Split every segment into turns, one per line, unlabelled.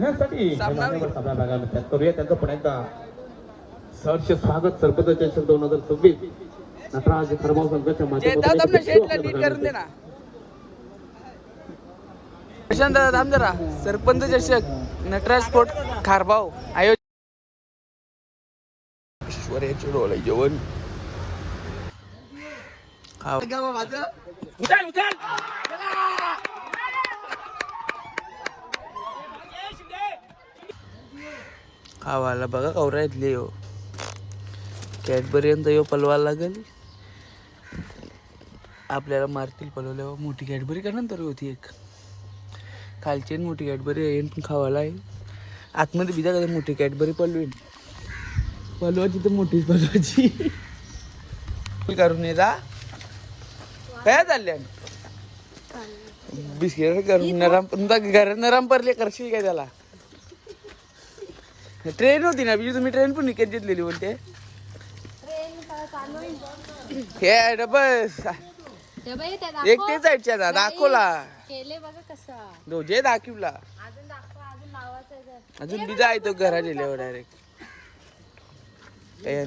करूया त्यांचं पुन्हा एकदा सहर्ष स्वागत सरपंच चषक 2026 नटराज खरमाव संघाच्या माध्यमातून
प्रशांत दादा थांब जरा. सरपंच चषक नटराज स्पोर्ट खारबाव आयोजित ऐश्वर्याचे डोळे जेवण खावाला बघा कवरा येतले हो. कॅडबरी यो पलवायला लागेल. आपल्याला मारतील पलवल्यावर. मोठी कॅडबरी का नंतर होती एक खालची मोठी कॅडबरी आहे पण खावाला आहे. आतमध्ये बिजा कधी मोठी कॅडबरी पलवीन पलवाची तर मोठीच पलवाची करून ये जा. काय चालल्या बिस्किट करून नरम घर नरम पडले करशील काय त्याला. ट्रेन होती ना तुम्ही ट्रेन पण विकत घेतलेली बोलते हे बस एक ते साईडच्या दाखवला दोजे दाखवला अजून बिजा आहे तो घरा गेल्यावर डायरेक्ट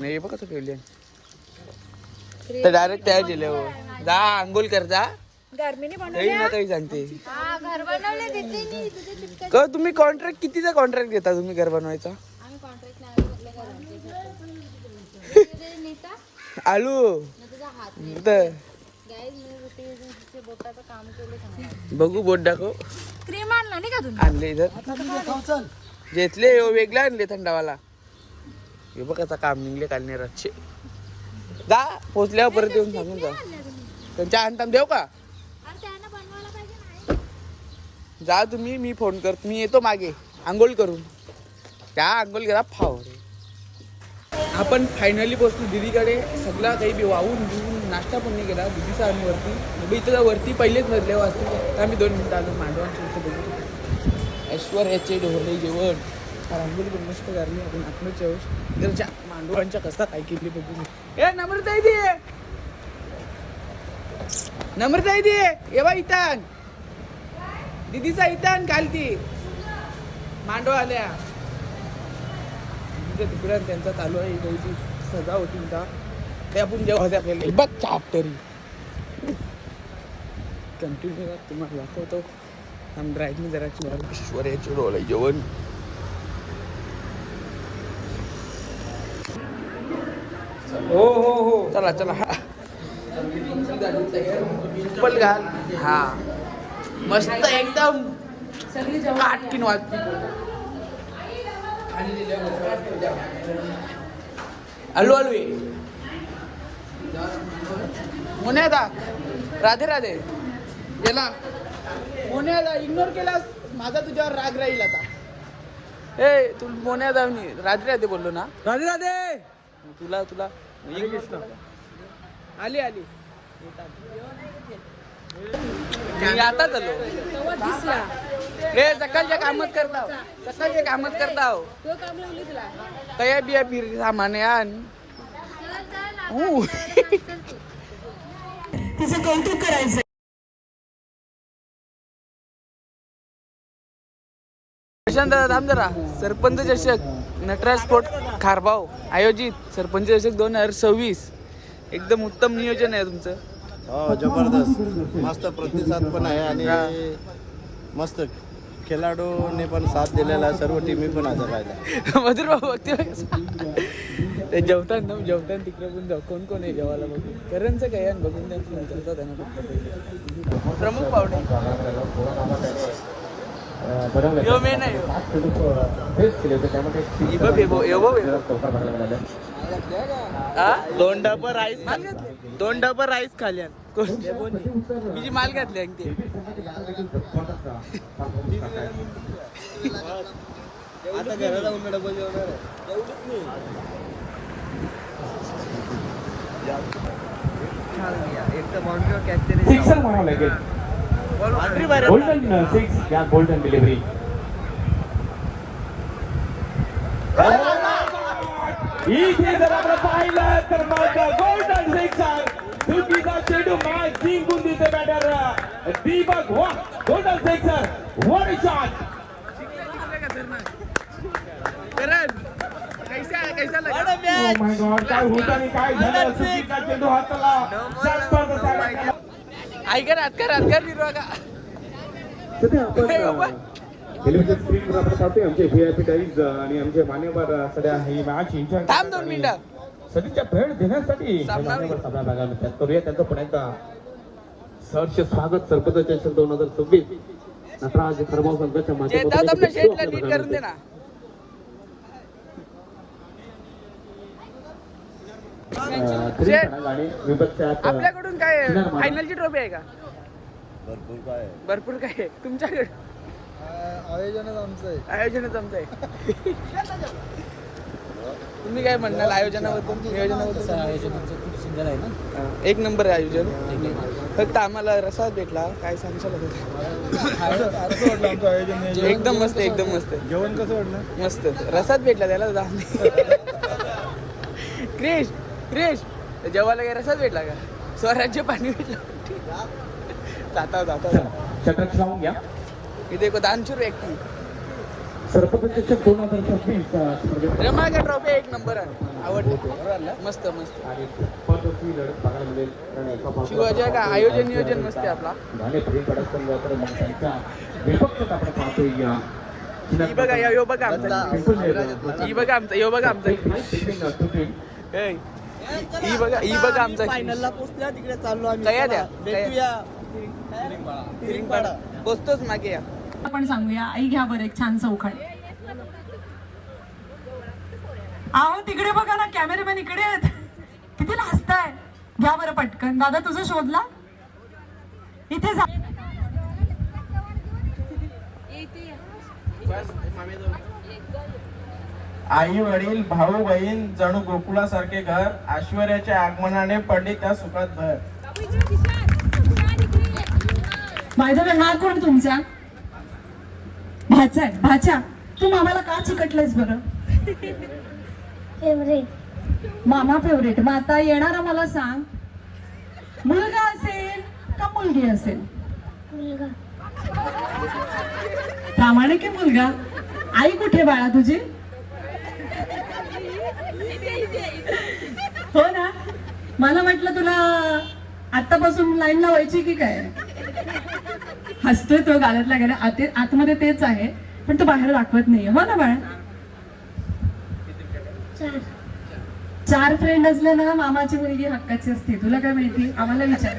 नाही बघ कसं ठेवले तर डायरेक्ट त्या गेल्यावर जा आंघोळ कर जा ना काही सांगते का तुम्ही कॉन्ट्रॅक्ट कितीचा कॉन्ट्रॅक्ट घेता तुम्ही घर बनवायचा आलू बघू बोट दाखव
क्रीम आणला नाही का तुम्ही
आणले इधर घेतले वेगळे आणले थंडावाला हे बघ आता काम निघले काल नाही रातचे जा पोचल्यावर परत येऊन सांगून जा त्यांच्या आणताम देऊ का जा तुम्ही मी फोन करतो मी येतो मागे आंघोळ करून त्या आंघोळ करा फाव रे. आपण फायनली पोचलो दीदीकडे. सगळा काही बी वाहून घेऊन नाश्ता पण नाही केला. दीदीचा आम्ही वरती इथं वरती पहिलेच मधले वाजते तर आम्ही 2 मिनिटं आलो मांडवांच्या बघू ऐश्वर्याचे ढोरले जेवण रांगोळी पण मस्त करली आपण आत्मच्या घरच्या मांडवांच्या कसा काय केली बघू. ए नम्रता दे नम्रता दे ये बा इथं दीदीचा इथं घालती मांडवा आल्या तिकडे त्यांचा चालू आहे इथे सजा होती का ते आपण जेव्हा आपल्याला बघ चाप्टरी कंटिन्यू तुम्हाला दाखवतो. आम ड्रायव्हिंग जराची ऐश्वर्याचे डोळे जेवण
हो हो हो
चला चला चप्पल घाल हा मस्त एकदम काटकीन वाजती आलू आलू मोन्यादा राधे राधे गेला मोन्यादा इग्नोर केलास माझा तुझ्यावर राग राहील आता. ए तू मोन्यादा मी राधे राधे बोललो ना राधे राधे तुला तुला आली आली मी आता चाललो रे सकाळच्या कामच करता सकाळच्या कामच करता तया बिया फिर सामान आण
तिचं कौतुक करायचं.
प्रशांत दादा थांब जरा. सरपंच चषक नटराज स्पोर्ट खारबाव आयोजित सरपंच चषक 2026 एकदम उत्तम नियोजन आहे तुमचं.
हो जबरदस्त मस्त प्रतिसाद पण आहे आणि मस्त खेळाडूने पण साथ दिलेला सर्व टीमी पण हजर राहिल्या.
मधुर भाऊ बघते जेवताना तिकडे पण जाऊ कोण कोण आहे जेवायला बघू करणचं काय बघून त्यांना फक्त प्रमुख पावडे
दोन डबर राईस खाल्या
मी जी माल घातली ते
आता घरात जाऊन डबल जेवणार एक तर बाउंड्रीवर कॅच
सिक्सर म्हणावं लागेल. गोल्डन 6 या गोल्डन डिलिव्हरी इथे जर आपण पाहिलं तर मग गोल्डन सिक्सर चुकीचा चेंडू मॅच जिंकून देते बॅटर दीपक. वा गोल्डन सिक्सर वन शॉट
करण कैसा लगा
Oh my God, काय होत आणि काय झालं चुकीचा चेंडू हाताला षटपट झाला.
ऐका हातकर निर्वा का
सध्या आपण टेलिव्हिजन स्क्रीनवर आपण पाहतोय आमचे व्हीआयपी टाईज आणि आमचे मान्यवर सध्या ही मॅच एन्जॉय
थांब 2 मिनिटं
सध्याच्या भेट देण्यासाठी
सामना
मान्यवर सभा भागामध्ये त्यात करूया त्यांचं पुन्हा एकदा सहर्ष स्वागत सरपंच चषक 2026 नटराज खरबाव संघाच्या
चेताव तुमने शेटला नीट करून दे ना
आणि विपक्षात
आपल्याकडून काय फायनलची ट्रॉफी आहे का भरपूर काय आहे तुमच्याकडे आयोजनच आमचं आहे तुम्ही काय म्हणणार आयोजनाबद्दल नियोजनाबद्दल
खूप सुंदर आहे ना.
एक नंबर आहे आयोजन फक्त आम्हाला रसाद भेटला काय सांगशाल एकदम मस्त
जेवण कसं वाटलं?
मस्त रसाद भेटला त्याला क्रिश जेवायला काय रसाद भेटला का स्वराज्य पाणी भेटलं जाता
षटक लावून घ्या
इथे एक दानशूर व्यक्ती
सरपंच चषक 2026 स्पर्धेत
रमा का ट्रॉफी एक नंबर आहे आवडलं मस्त
आणि पदवी लढत बघायला मिळेल कारण एका भागात
शिवाजी का आयोजन नियोजन मस्त आहे आपला
झाले प्रेम पडत पण तर मग त्यांच्या विपक्षात आपण पाहतोय या
ही बघा यो बघा आमचा ही बघा आमचा यो बघा आमचा ही बघा आमचा
फायनलला पोहोचल्या तिकडे चाललो आम्ही.
कया
चला,
द्या
भेटूया
फिरिंगपाडा पोचतोच मागे या
आपण सांगूया आई घ्या बरं एक छान चौखण आहो तिकडे बघा ना कॅमेरामॅन इकडे आहेत किती लाजताय घ्या बरं पटकन दादा तुझं शोधला इथे जा
आई वडील भाऊ बहीण जणू गोकुळासारखे घर ऐश्वर्याच्या आगमनाने पडले त्या सुखात भर.
माझ्या हा कोण तुमचा भाचा आहे भाचा तू मामाला का चिकटलंयस बरं मामा फेवरेट मग आता येणारा मला सांग मुलगा असेल का मुलगी असेल प्रामाणिक आहे मुलगा आई कुठे बाळा तुझी हो ना मला म्हटलं तुला आतापासून लाईन लावायची की काय हसतोय तो गालातल्या गेला आतमध्ये तेच आहे पण तो बाहेर दाखवत नाहीये हो ना बाळा 4 फ्रेंड असले ना मामाची मुलगी हक्काची असते तुला काय माहिती आम्हाला विचार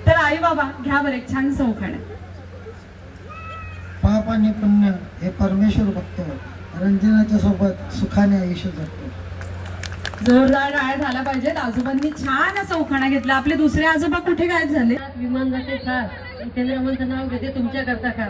तर आई बाबा घ्या बरं एक छान चौखण
पाप आणि पुण्य हे परमेश्वर बघतो रंजनाच्या सोबत सुखाने आयुष्य जगतो
जोरदार टाळ्या झाला पाहिजेत आजोबांनी छान असं उखाणा घेतला आपले दुसरे आजोबा कुठे गायब झाले विमान जाते फार जितेंद्र नाव घेते तुमच्या करता का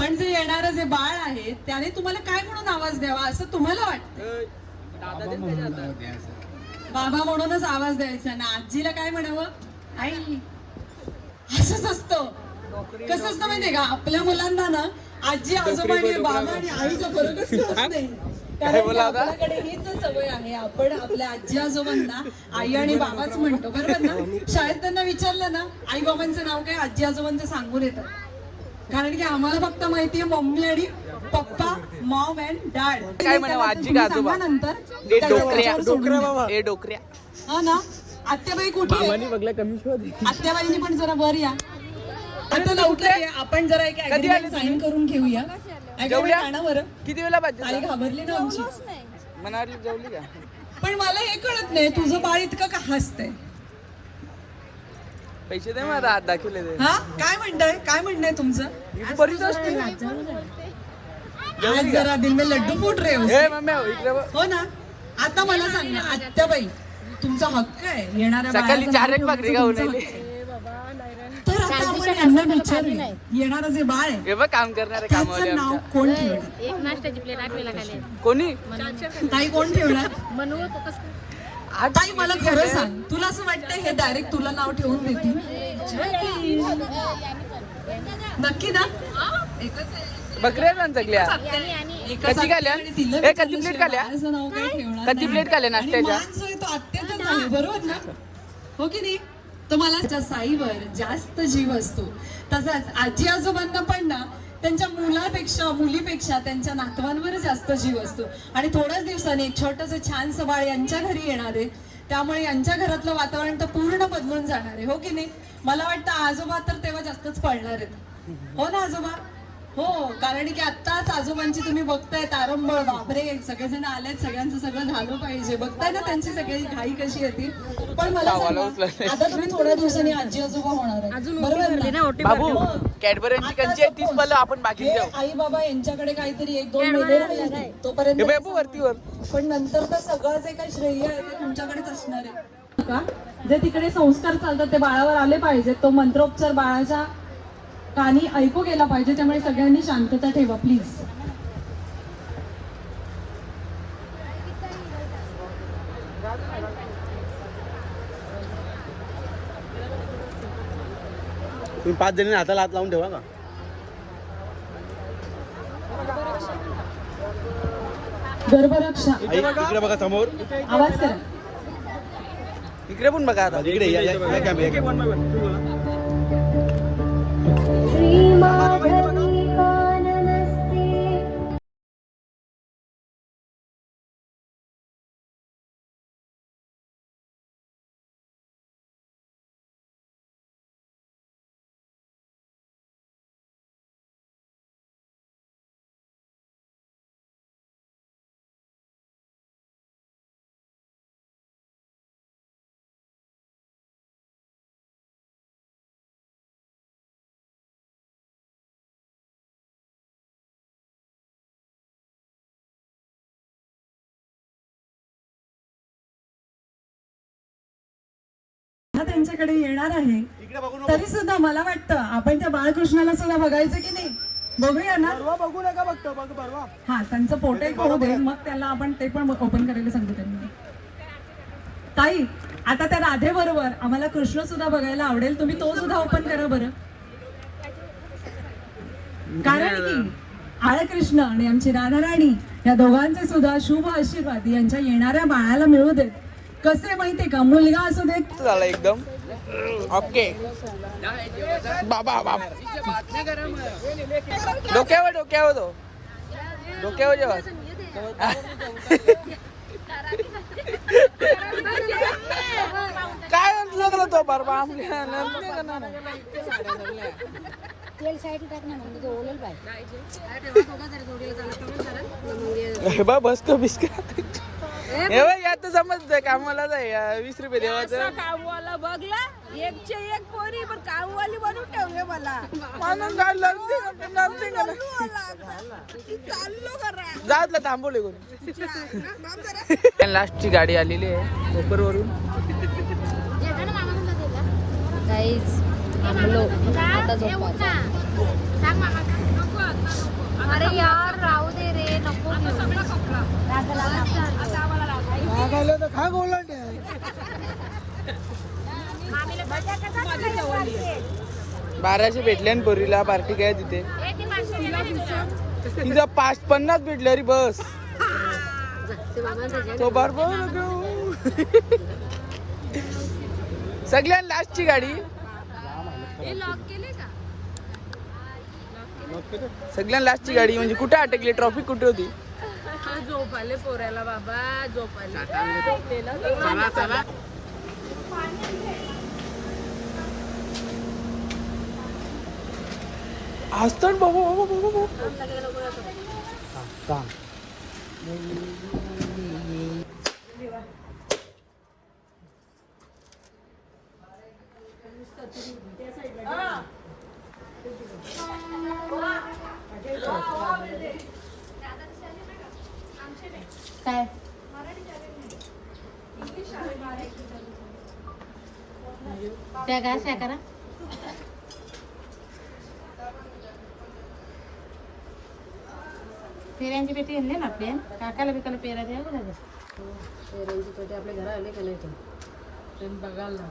पण जे येणारं जे बाळ आहे त्याने तुम्हाला काय म्हणून आवाज द्यावा असं तुम्हाला वाटतं? बाबा म्हणूनच आवाज द्यायचा ना. आजीला काय म्हणावं? आई. असंच असतं. कसं असतं माहितीये का, आपल्या मुलांना ना आजी आजोबा आणि बाबा आणि आईचा फरकच कळत नाही. कारण की आपल्याकडे हीच सवय आहे, आपण आपल्या आजी आजोबांना आई आणि बाबाच म्हणतो, बरोबर ना. शाळेत त्यांना विचारलं ना आई बाबांचं नाव काय, आजी आजोबांचं सांगून येतात. कारण की आम्हाला फक्त माहितीये मम्मी आणि पप्पा, मॉम अँड डॅड.
काय म्हणावं आजी का आजोबा?
नंतर
ए डोकऱ्या
हा ना. आत्याबाई कुठे आहे? आत्याबाईंनी पण जरा वर या. आता लवकर या. आपण जरा एक ऍग्रीमेंट साइन करून घेऊया.
जेवल्या?
आणा बरं.
किती वेळा
आई
पाहिजे
घाबरली ना आमची.
मनाली जेवली का?
पण मला हे कळत नाही तुझं बाळ इतकं का हसतंय?
पैसे दे मला हात दाखवले ते.
हा काय म्हणताय, काय म्हणणं आहे तुमचं?
बरीच असते.
आज जरा दिल में लड्डू फूट रे हो.
ए मम्मी इकडे बघ.
हो ना. आता मला सांग ना आत्याबाई, तुमचा हक्क आहे येणाऱ्या
सकाळी
बाळाचं
4 एक
नाव
भाकरी
ठेवण्याचा
खाऊन
तुमचा
आली.
हक्क आहे. तर आता आपण यांना विचारूया येणारं जे बाळ आहे
हे बघ काम करणारे कामवाले
त्याचं नाव
आमच्या.
कोण ठेवणार?
एक नाश्त्याची प्लेट आपल्याला खाली
कोणी
ताई कोण ठेवणार?
म्हणू
ताई मला खरं सांग, तुला असं वाटतं हे डायरेक्ट तुला नाव ठेवून देतील? नक्की ना? एकच आहे.
बकऱ्या ना सगळ्या.
एकच
कधी खाल्या?
आणि तिला
ए, कधी प्लेट खाल्या?
बाळाचं नाव काही ठेवणार
कधी
नाही.
प्लेट खाल्या
आणि
नाश्त्याच्या?
मान जो आहे तो आत्याचाच आहे, बरोबर ना? हो की नाही? तर मला त्या साईवर जास्त जीव असतो. तसाच आजी आजोबांना पण ना त्यांच्या मुलीपेक्षा त्यांच्या नातवांवर जास्त जीव असतो. आणि थोड्याच दिवसांनी एक छोटंसं छानसं बाळ यांच्या घरी येणार आहे, त्यामुळे यांच्या घरातलं वातावरण तर पूर्ण बदलून जाणार आहे. हो की नाही? मला वाटतं आजोबा तर तेव्हा जास्तच पळणार आहेत. हो ना आजोबा? हो, कारण की आत्ताच आजोबांची तुम्ही बघताय तारंबळ, बापरे सगळेजण आलेत, सगळ्यांचं सगळं झालं पाहिजे. बघताय ना त्यांची सगळी घाई कशी येते. पण मला सांगा, आता तुम्ही थोड्या दिवसांनी आजी आजोबा होणार आहे, बरोबर ना?
बाबू कॅडबऱ्यांची कंची आहे तीच मला आपण बाकी
हे
देऊ.
आई बाबा यांच्याकडे काहीतरी 1-2 महिने राहिले तोपर्यंत.
हे बाबू वरतीवर.
पण नंतर तर सगळं जे काही श्रेय आहे ते तुमच्याकडेच असणार आहे का? जे तिकडे संस्कार चालतात ते बाळावर आले पाहिजेत. तो मंत्रोपचार बाळाच्या कानी ऐकू गेला पाहिजे. त्यामुळे सगळ्यांनी शांतता ठेवा प्लीज.
तुम्ही 5 जणी हाताला हात लावून ठेवा का?
गर्भरक्षा
इकडे बघा समोर.
आवाज करा.
इकडे पण बघा आता.
इकडे या कॅमेरा.
त्यांच्याकडे येणार आहे तरी सुद्धा मला वाटतं आपण त्या बाळकृष्णाला सुद्धा बघायचं की नाही? बघूया ना.
बघू नका बघतो बघ परवा.
हा त्यांचं पोट एक होऊ दे, मग त्याला आपण ते पण ओपन करायला सांगतो त्यांनी. ताई आता त्या राधे बरोबर आम्हाला कृष्ण सुद्धा बघायला आवडेल. तुम्ही तो सुद्धा ओपन करा बरं. कारण की बाळकृष्ण आणि आमची राधा राणी या दोघांचे सुद्धा शुभ आशीर्वाद यांच्या येणाऱ्या बाळाला मिळू देत. कसे माहितीये का, मुलगा असू दे.
झालं एकदम ओके. बाबा बाप डोक्यावर डोक्यावर तो डोक्यावर जेव्हा काय लागलं तो बरबा
तेल साईड टाकणार म्हणजे ते ओलेल
हे बा बस का बिस्का हे बघ या तर समजतंय कामाला जाय 20 रुपये देवाचं.
कामवाला बघला एकचे एक पोरी पण कामवाली बनवून ठेवले मला.
मानून काय लागते जातला थांबवले कोणी. लास्टची गाडी आलेली आहे कोपरवरून.
गाईज थांबलो आता झोपायचं. अरे यार राहू दे रे नको सगळं संपलं आता आम्हाला
खायला तर खा गोलांडे आहे.
मामीला मजा कसा करायची?
1200 भेटले आणि पोरीला पार्टी काय तिथे तिचा 550 भेटले अरे बस तो बरोबर सगळ्यात लास्टची गाडी
लॉक केले का
सगळ्यात लास्टची गाडी म्हणजे कुठे अटकली ट्रॉफिक कुठे होती
झोपाले पोऱ्याला बाबा झोपाले
हसतात बाबा बाबा बाबा
काय त्या काय करा पेऱ्यांची पेटी आणली ना आपल्या काकाला बिकाला पेरा द्यावं लागेल पेऱ्यांची पेटी आपल्या घरा आले का नाही तर बघायला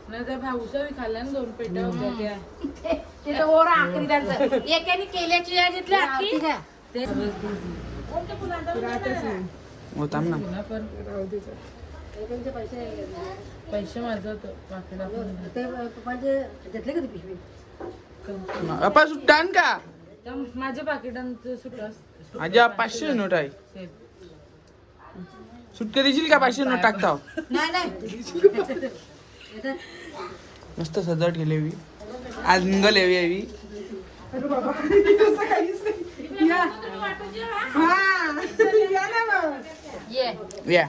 नाही त्या भाऊसावी खाल्ल्या ना 2 पेट्या होत्या त्या ओरा आखरी त्यांचं एकाने केल्याची या घेतल्या आखी
हो थांब ना
पैसे माझं ते म्हणजे घेतले कधी पिशवी
अपा सुट्टान का
माझ्या पाकिटांचं सुट्टा
माझ्या 500 नोट आहे सुटके देशील का 500 नोट टाकता मस्त सजावट केली हवी आज निघाल यावी यावी या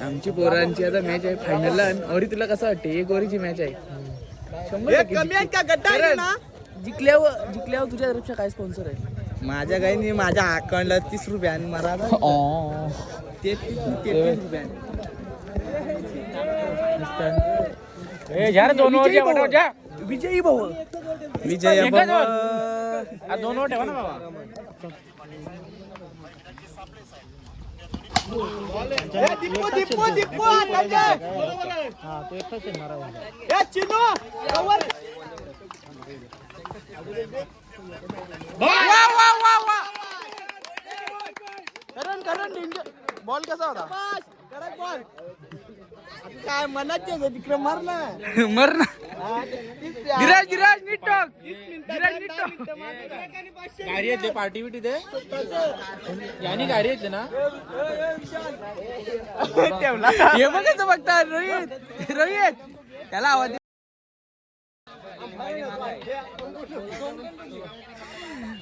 आमची पोरांची आता मॅच आहे फायनलला और तुला कसं वाटते 1 ओव्हरची मॅच आहे 100% जिंकल्यावर तुझ्या तर्फे काय स्पॉन्सर आहे
माझ्या काही नाही माझ्या अकाउंटला 30 रुपये आणि मला 33 रुपये
विजयी भाऊ
विजय
बॉल कसा होता
काय मनात तिकडे मारला
मर ना धीरज नीट टाक गाडी येते पार्टी बिटी ते यानी गाडी येते ना हे बघायचं बघता रोहित त्याला आवाज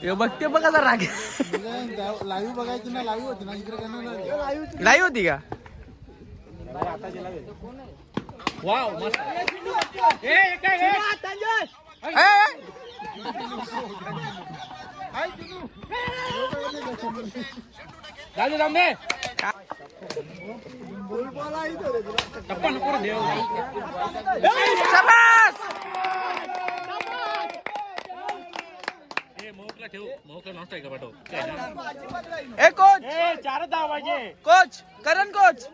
हे बघते बघ कसा राग
लाईव्ह बघायची ना लाईव्ह होती ना इकडे
लाईव्ह होती का कोच 4 धाव पाहिजे कोच करण कोच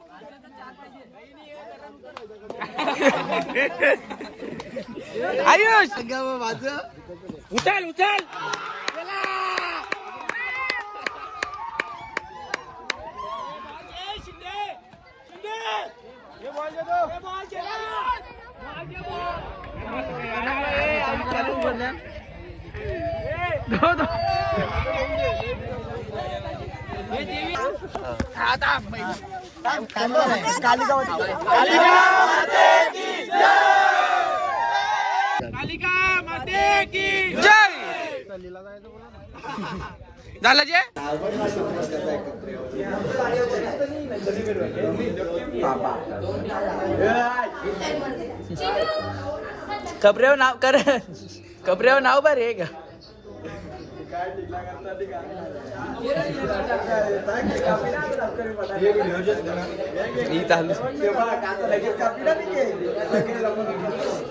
आयुष उचल झालं जे कपड्यावर नाव कर कपड्यावर नाव बरे आहे का ही चालू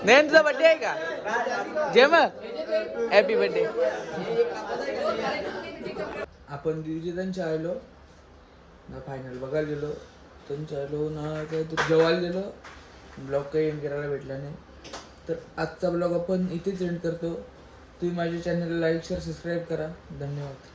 नयनचा बर्थडे आहे का जेम हॅपी बर्थडे आपण दिवशी त्यांच्या आलो ना फायनल बघायला गेलो त्यांच्या आलो ना काहीतरी जेवायला गेलो ब्लॉग काही एंड करायला भेटला नाही तर आजचा ब्लॉग आपण इथेच एंड करतो तुम्ही माझ्या चॅनलला लाईक शेअर सबस्क्राईब करा धन्यवाद